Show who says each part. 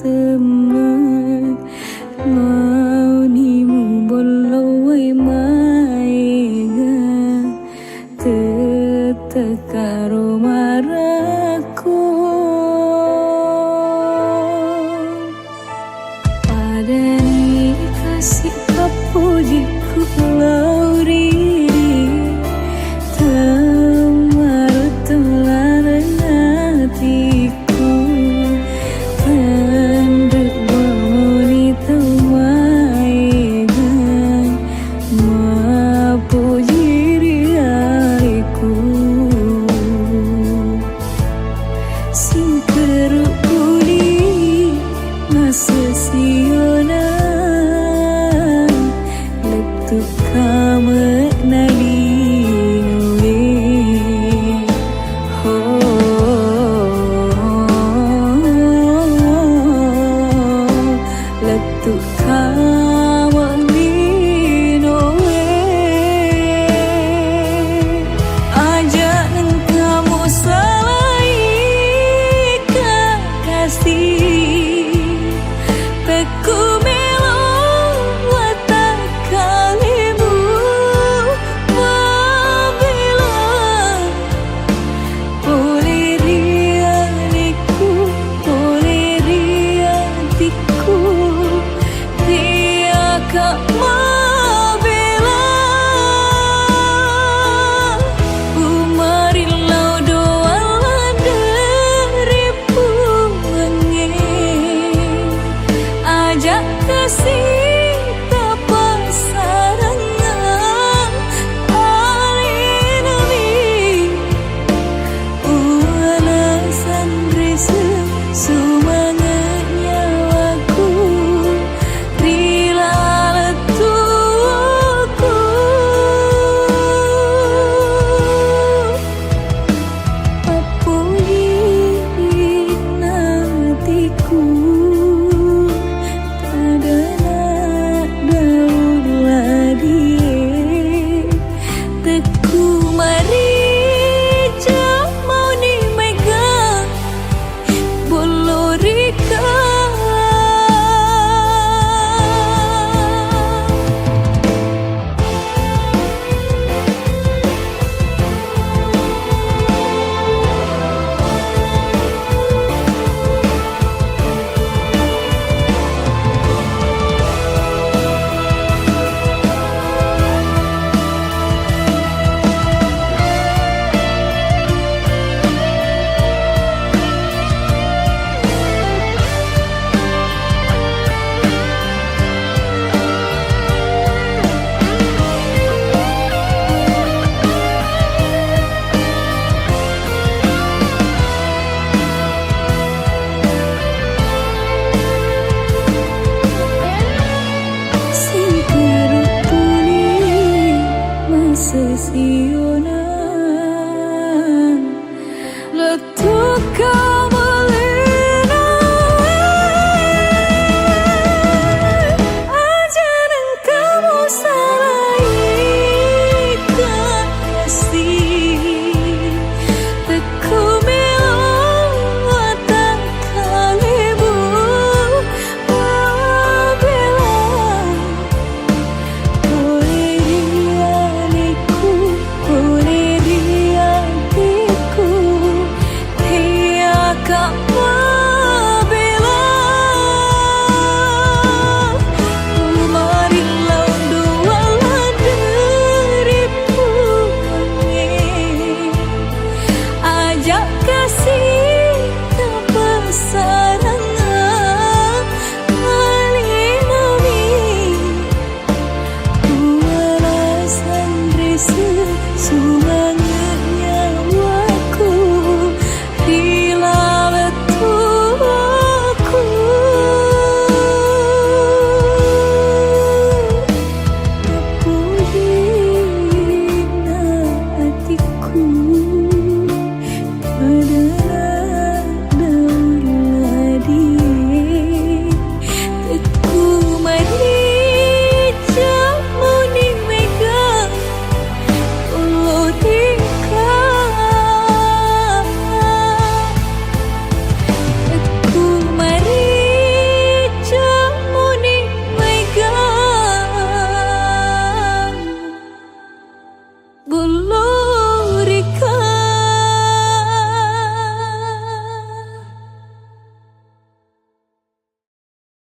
Speaker 1: teman mau nimu bolo wai maega tetekaro maraku padani kasih papujiku lauri temar telaran hatiku hendak wanita maegan mapuji diriku sing kerukuni masa siona letuk kama nalinowe letuk kama nalinowe aja nang kamu salai kasih teku melo watak kalimu mabila boleh rianiku boleh riantiku dia kak mabila umarilau doa daripu angin ajak kasih tak pasarangan alinami ualasan resa semangatnya aku rila letuku papuji hatiku teku mari mau ni megang bolorika sesionan letuk kamu aja nang kamu salai kasih teku melo watak kalimu mabila boleh rianiku boleh riantiku dia kak mabila umarilau dua daripu angin ajak kasih